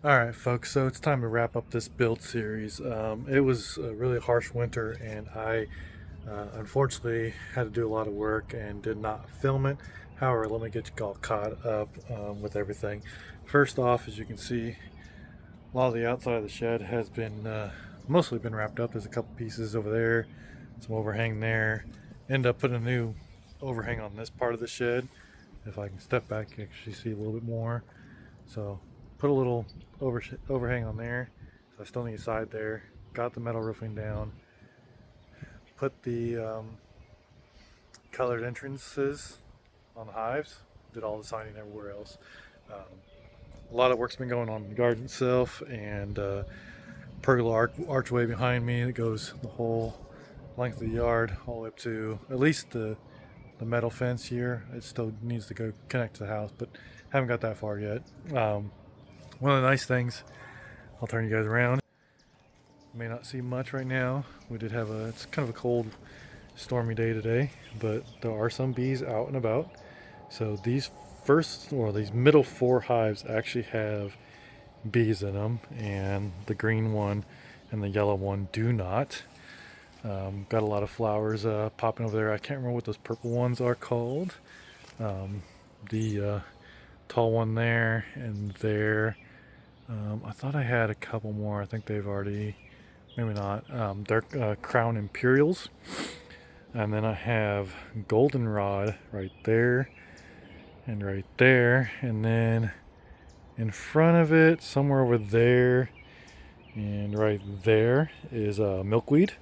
Alright folks, so it's time to wrap up this build series. It was a really harsh winter and I unfortunately had to do a lot of work and did not film it. However, let me get you all caught up with everything. First off, as you can see, a lot of the outside of the shed has been mostly been wrapped up. There's a couple pieces over there, some overhang there. End up putting a new overhang on this part of the shed. If I can step back, you can actually see a little bit more. So put a little overhang on there. So I still need a side there. Got the metal roofing down. Put the colored entrances on the hives. Did all the siding everywhere else. A lot of work's been going on in the garden itself, and pergola archway behind me that goes the whole length of the yard, all the way up to at least the metal fence here. It still needs to go connect to the house, but haven't got that far yet. One of the nice things, I'll turn you guys around. You may not see much right now. We did have it's kind of a cold, stormy day today, but there are some bees out and about. So these these middle four hives actually have bees in them, and the green one and the yellow one do not. Got a lot of flowers popping over there. I can't remember what those purple ones are called. The tall one there and there. I thought I had a couple more. I think they've already, maybe not. They're crown imperials. And then I have goldenrod right there and right there. And then in front of it, somewhere over there and right there is milkweed.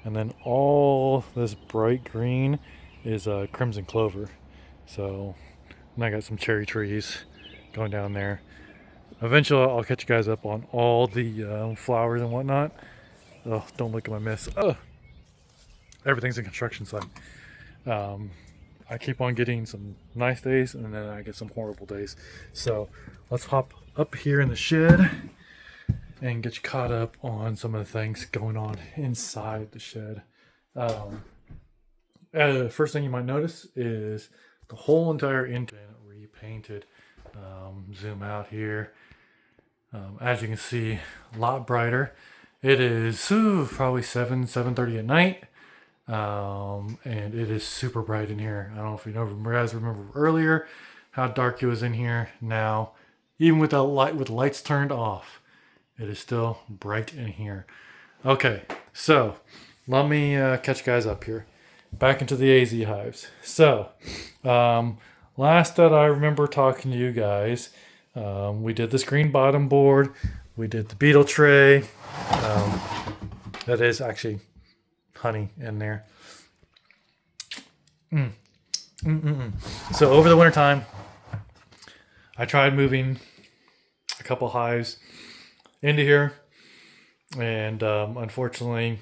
And then all this bright green is crimson clover. So, and I got some cherry trees going down there. Eventually, I'll catch you guys up on all the flowers and whatnot. Oh, don't look at my mess. Oh, everything's in construction site. I keep on getting some nice days, and then I get some horrible days. So, let's hop up here in the shed and get you caught up on some of the things going on inside the shed. First thing you might notice is the whole entire engine repainted. Zoom out here. As you can see, a lot brighter. It is probably 7:30 at night, and it is super bright in here. I don't know if you guys remember earlier how dark it was in here. Now, even with the lights turned off, it is still bright in here. Okay, so let me catch you guys up here. Back into the AZ hives. So, last that I remember talking to you guys, we did the screen bottom board. We did the beetle tray. That is actually honey in there. So over the winter time, I tried moving a couple hives into here, and unfortunately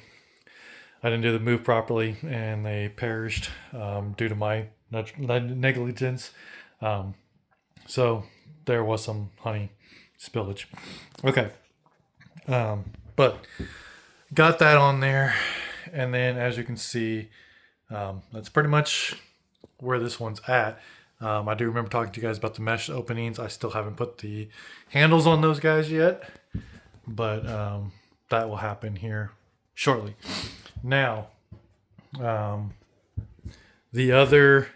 I didn't do the move properly and they perished due to my negligence. So there was some honey spillage. Okay, but got that on there, and then as you can see, that's pretty much where this one's at. I do remember talking to you guys about the mesh openings. I still haven't put the handles on those guys yet, but that will happen here shortly. Now, the other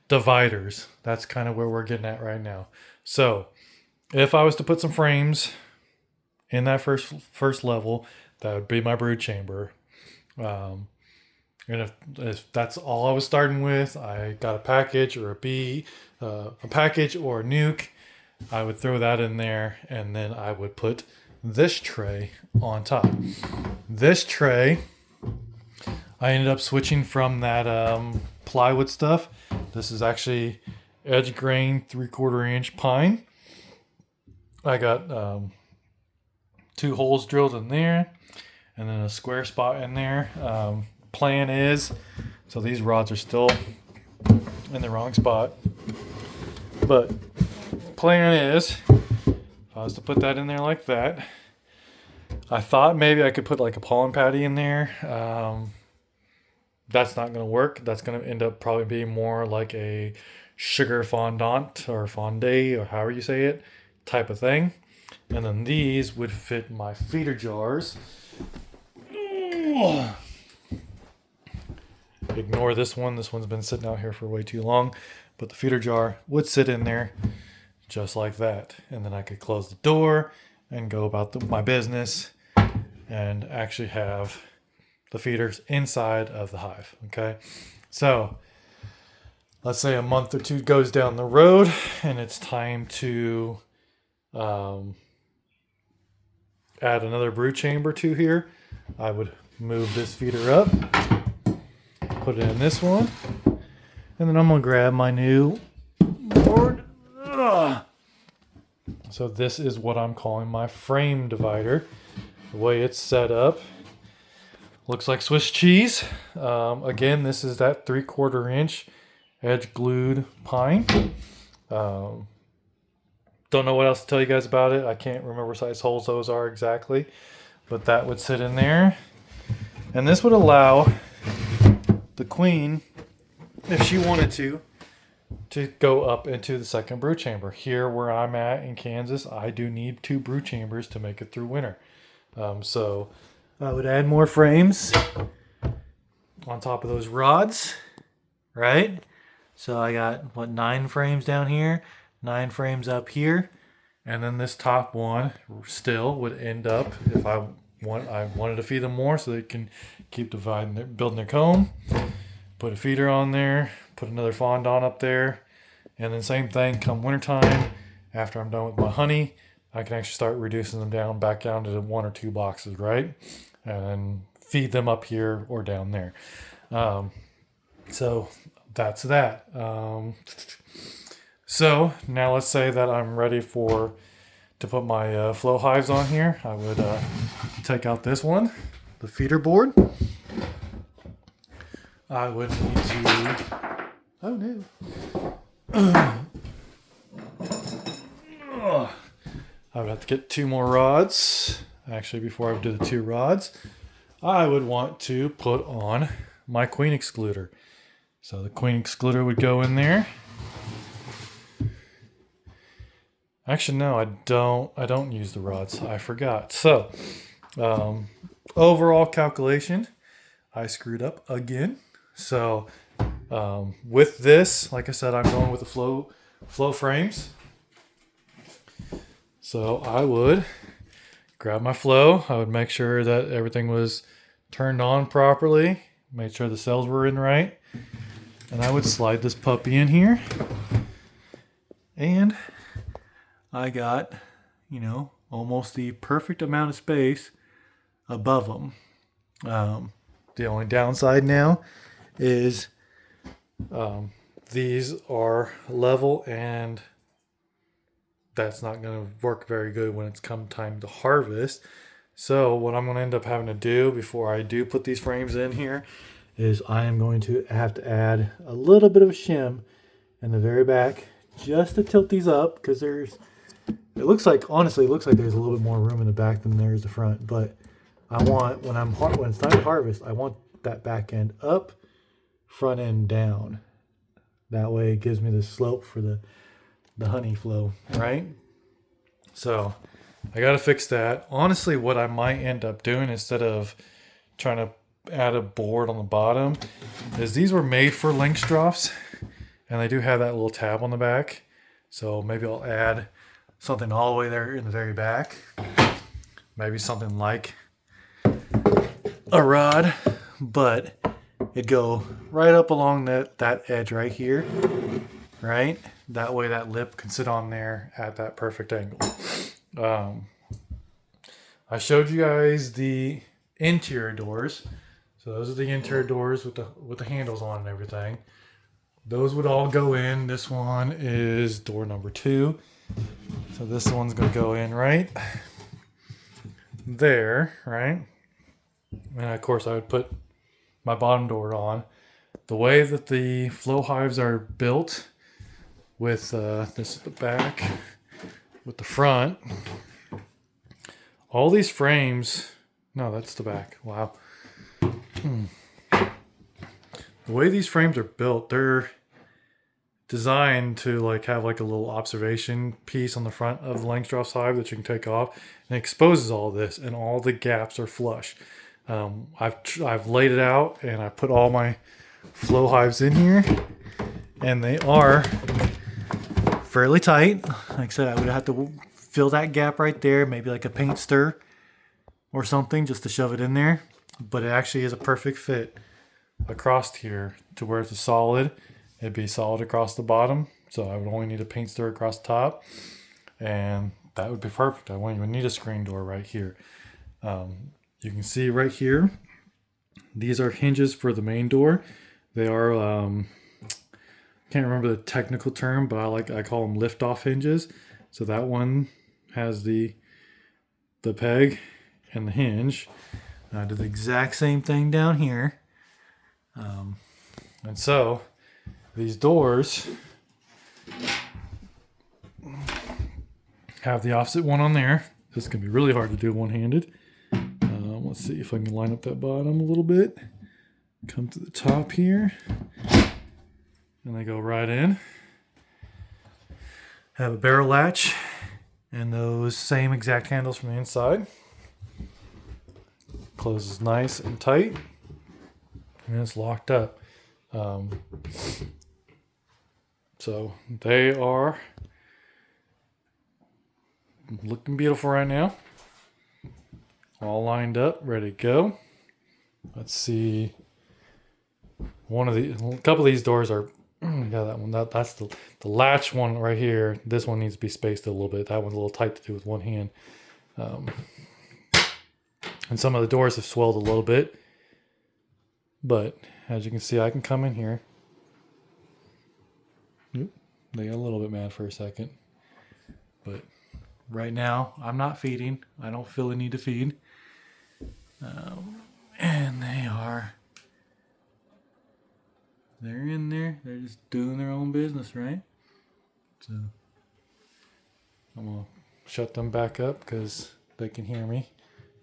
dividers, that's kind of where we're getting at right now. So if I was to put some frames in that first level, that would be my brood chamber. And if that's all I was starting with, I got a package or a package or a nuke, I would throw that in there, and then I would put this tray on top. This tray, I ended up switching from that plywood stuff. This is actually edge grain 3/4 inch pine. I got 2 holes drilled in there, and then a square spot in there. Plan is, so these rods are still in the wrong spot, but plan is, if I was to put that in there like that, I thought maybe I could put like a pollen patty in there. That's not going to work. That's going to end up probably being more like a sugar fondant or fondue or however you say it type of thing. And then these would fit my feeder jars. Ignore this one. This one's been sitting out here for way too long. But the feeder jar would sit in there just like that. And then I could close the door and go about my business and actually have the feeders inside of the hive. Okay. So let's say a month or two goes down the road and it's time to add another brood chamber to here. I would move this feeder up, put it in this one, and then I'm gonna grab my new board. So this is what I'm calling my frame divider. The way it's set up looks like Swiss cheese. Again, this is that 3/4 inch edge glued pine. Don't know what else to tell you guys about it. I can't remember what size holes those are exactly, but that would sit in there. And this would allow the queen, if she wanted to go up into the second brood chamber. Here where I'm at in Kansas, I do need 2 brood chambers to make it through winter. So I would add more frames on top of those rods, right? So I got, 9 frames down here, 9 frames up here, and then this top one still would end up, if I wanted to feed them more so they can keep building their comb, put a feeder on there, put another fondant up there, and then same thing come wintertime, after I'm done with my honey, I can actually start reducing them back down to 1 or 2 boxes, right? And feed them up here or down there. So that's that. So now let's say that I'm ready to put my flow hives on here. I would take out this one, the feeder board. I would need to, oh no. I would have to get 2 more rods. Actually, before I would do the 2 rods, I would want to put on my queen excluder. So the queen excluder would go in there. Actually, no, I don't use the rods. I forgot. So, overall calculation, I screwed up again. So, with this, like I said, I'm going with the flow frames. So I would grab my flow. I would make sure that everything was turned on properly. Make sure the cells were in right. And I would slide this puppy in here. And I got, almost the perfect amount of space above them. The only downside now is these are level, and that's not going to work very good when it's come time to harvest. So what I'm going to end up having to do before I do put these frames in here is I am going to have to add a little bit of a shim in the very back just to tilt these up, because honestly, it looks like there's a little bit more room in the back than there is the front. But I want, when it's time to harvest, I want that back end up, front end down. That way it gives me the slope for the honey flow, right? So I got to fix that. Honestly, what I might end up doing instead of trying to add a board on the bottom is these were made for Linkstroffs, and they do have that little tab on the back. So maybe I'll add something all the way there in the very back. Maybe something like a rod, but it'd go right up along that edge right here, right? That way that lip can sit on there at that perfect angle. I showed you guys the interior doors. So those are the interior doors with the handles on and everything. Those would all go in. This one is door number 2. So this one's going to go in right there, right? And of course I would put my bottom door on. The way that the flow hives are built with this is the back, with the front, all these frames, no, that's the back. Wow. The way these frames are built, designed to like have like a little observation piece on the front of the Langstroth's hive that you can take off, and it exposes all this, and all the gaps are flush. I've laid it out, and I put all my flow hives in here, and they are fairly tight. Like I said, I would have to fill that gap right there, maybe like a paint stir or something just to shove it in there. But it actually is a perfect fit across here to where it's a solid. It'd be solid across the bottom, so I would only need a paint stir across the top, and that would be perfect. I wouldn't even need a screen door right here. You can see right here, these are hinges for the main door. They are can't remember the technical term, but I call them lift-off hinges. So that one has the peg and the hinge. I did the exact same thing down here. And so these doors have the opposite one on there. This can be really hard to do one-handed. Let's see if I can line up that bottom a little bit. Come to the top here. And they go right in. Have a barrel latch and those same exact handles from the inside. Closes nice and tight, and it's locked up. So they are looking beautiful right now. All lined up, ready to go. Let's see. A couple of these doors are. Yeah, that one. That's the latch one right here. This one needs to be spaced a little bit. That one's a little tight to do with one hand. And some of the doors have swelled a little bit. But as you can see, I can come in here. Oop, they got a little bit mad for a second. But right now, I'm not feeding. I don't feel the need to feed. And they're in there. They're just doing their own business, right? So I'm going to shut them back up because they can hear me.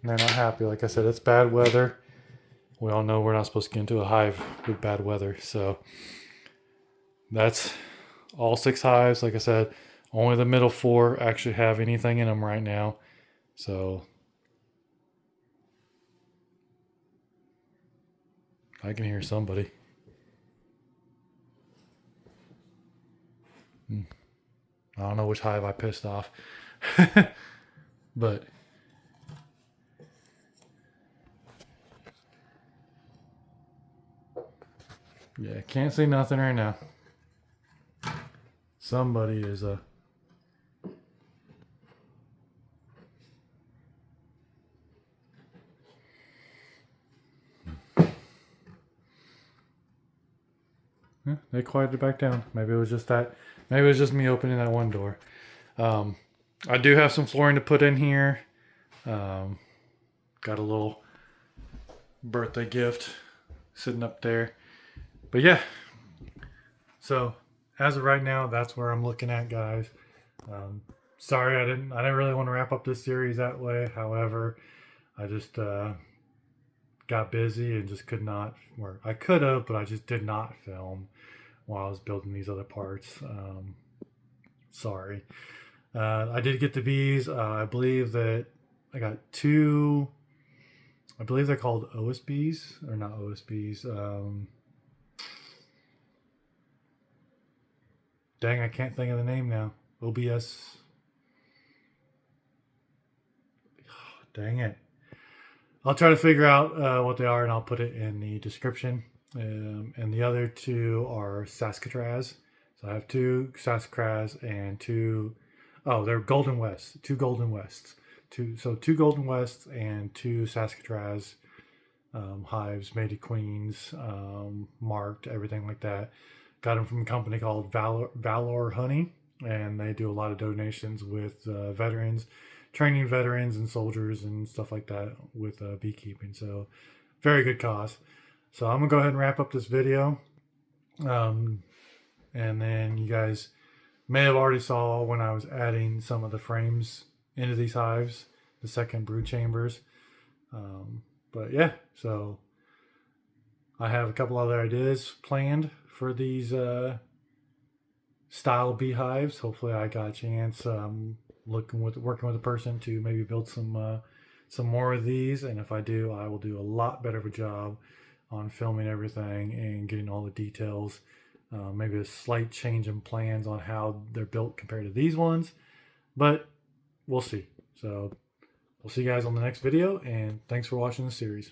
And they're not happy. Like I said, it's bad weather. We all know we're not supposed to get into a hive with bad weather. So that's all 6 hives. Like I said, only the middle 4 actually have anything in them right now. So I can hear somebody. I don't know which hive I pissed off. But yeah, can't see nothing right now. Somebody is they quieted back down. Maybe it was just that. Maybe it was just me opening that one door. I do have some flooring to put in here. Got a little birthday gift sitting up there. But yeah. So as of right now, that's where I'm looking at, guys. Sorry, I didn't really want to wrap up this series that way. However, I just got busy and just could not, or I could have, but I just did not film while I was building these other parts. Sorry. I did get the bees. I believe that I got 2, I believe they're called OSBs, or not OSBs. Dang, I can't think of the name now. OBS. Dang it. I'll try to figure out what they are, and I'll put it in the description. And the other 2 are Saskatraz. So I have 2 Saskatraz and 2, they're Golden West. 2 Golden Wests. 2 Golden Wests and 2 Saskatraz hives, mated queens, marked, everything like that. Got them from a company called Valor Honey, and they do a lot of donations with veterans, training veterans and soldiers and stuff like that with beekeeping. So very good cause. So I'm gonna go ahead and wrap up this video. And then you guys may have already saw when I was adding some of the frames into these hives, the second brood chambers. But yeah, so I have a couple other ideas planned for these style beehives. Hopefully, I got a chance working with a person to maybe build some more of these. And if I do, I will do a lot better of a job on filming everything and getting all the details. Maybe a slight change in plans on how they're built compared to these ones, but we'll see. So we'll see you guys on the next video, and thanks for watching the series.